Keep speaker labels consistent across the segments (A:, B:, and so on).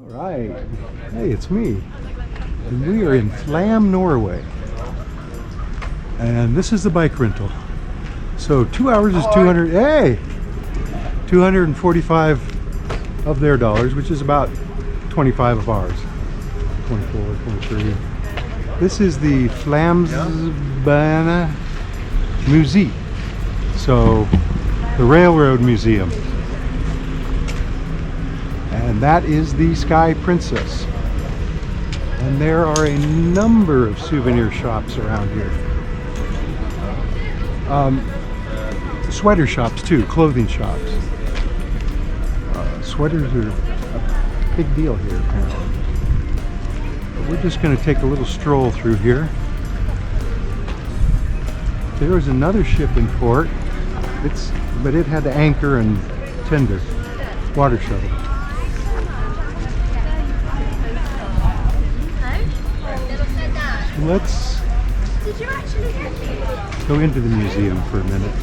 A: Right. Hey, it's me. And we are in Flam, Norway. And this is the bike rental. So 2 hours is 245 of their dollars, which is about 25 of ours. 24, 23. This is the Flamsbana Museum. So the railroad museum. And that is the Sky Princess. And there are a number of souvenir shops around here. Sweater shops too, clothing shops. Sweaters are a big deal here apparently. But we're just going to take a little stroll through here. There was another ship in port, but it had anchor and tender, water shuttle. Let's go into the museum for a minute.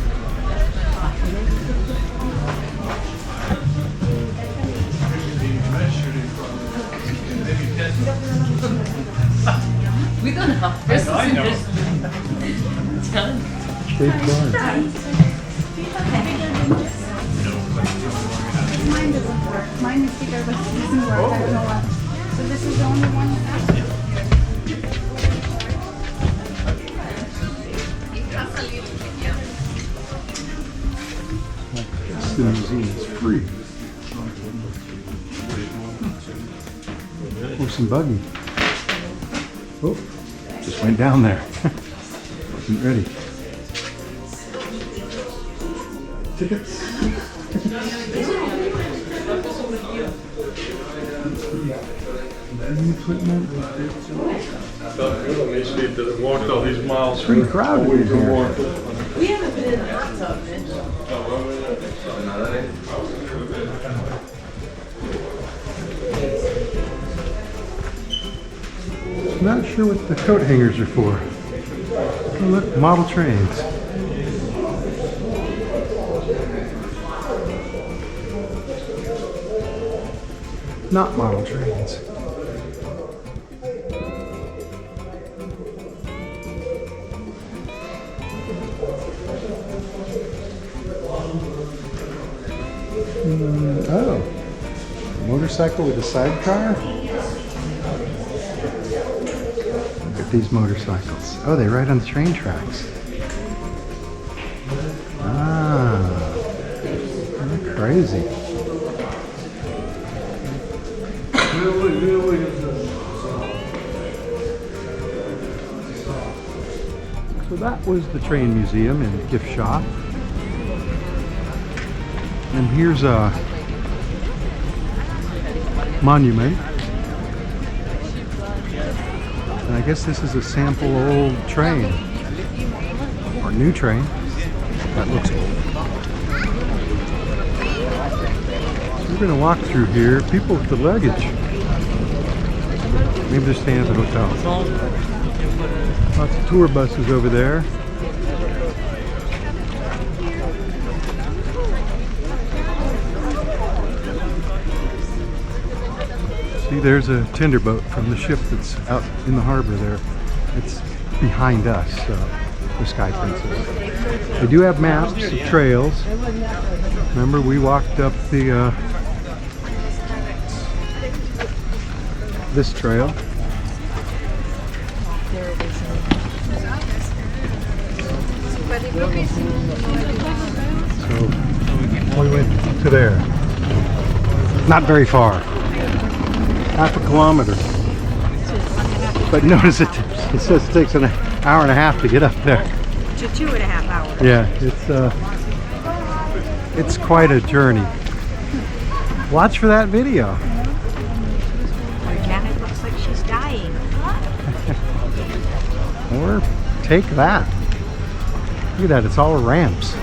B: We don't know. This
A: I know.
C: Mine doesn't work. Mine is bigger, but it doesn't work. I don't know why. So this is the only one you have?
A: The museum is free. Horse and buggy. Oh, just went down there. Wasn't ready. Tickets. Equipment.
D: Walked all these miles.
A: Pretty crowded in here.
B: We haven't been in a hot tub, Mitch.
A: Not sure what the coat hangers are for. Oh, look, model trains. Not model trains. Oh, a motorcycle with a sidecar? Look at these motorcycles. Oh, they ride on the train tracks. Ah, they're crazy. So that was the train museum and gift shop. And here's a monument. And I guess this is a sample old train. Or new train. That looks old. So we're going to walk through here. People with the luggage. Maybe they're staying at the hotel. Lots of tour buses over there. See, there's a tender boat from the ship that's out in the harbor there. It's behind us, the Sky Princess. They do have maps of trails. Remember, we walked up the this trail. So we went to there. Not very far. Half a kilometer. But notice it says it takes an hour and a half to get up there.
C: To 2.5 hours.
A: Yeah, it's quite a journey. Watch for that video.
C: Janet looks like she's dying.
A: Or take that. Look at that, it's all ramps.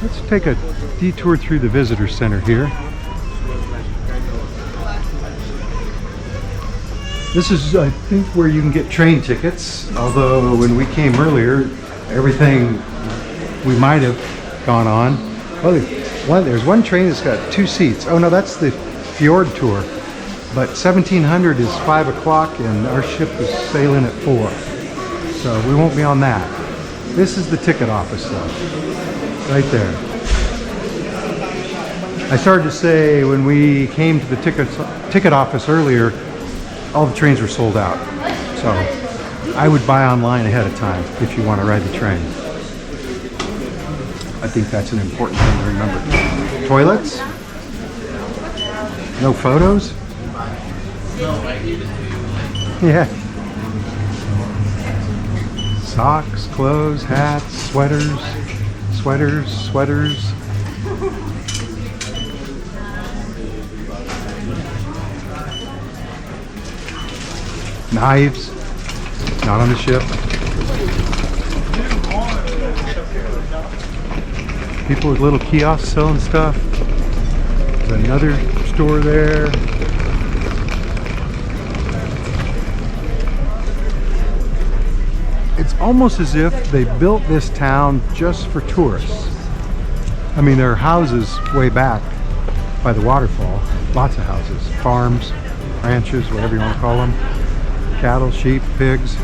A: Let's take a detour through the visitor center here. This is, I think, where you can get train tickets. Although when we came earlier, everything we might have gone on. Oh, there's one train that's got 2 seats. Oh no, that's the Fjord tour. But 1700 is 5 o'clock and our ship is sailing at 4. So we won't be on that. This is the ticket office though, right there. I started to say when we came to the ticket office earlier, all the trains were sold out. So I would buy online ahead of time if you want to ride the train. I think that's an important thing to remember. Toilets? No photos? Yeah. Socks, clothes, hats, sweaters, sweaters. Knives, not on the ship. People with little kiosks selling stuff. There's another store there. It's almost as if they built this town just for tourists. I mean, there are houses way back by the waterfall. Lots of houses, farms, ranches, whatever you want to call them. Cattle, sheep, pigs.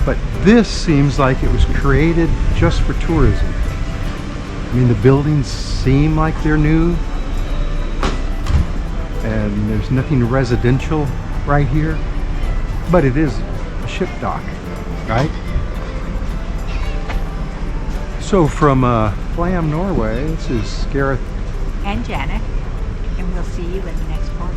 A: But this seems like it was created just for tourism. I mean, the buildings seem like they're new. And there's nothing residential right here. But it is a ship dock, right? So from Flam, Norway, this is Gareth
E: and Janet, and we'll see you in the next part.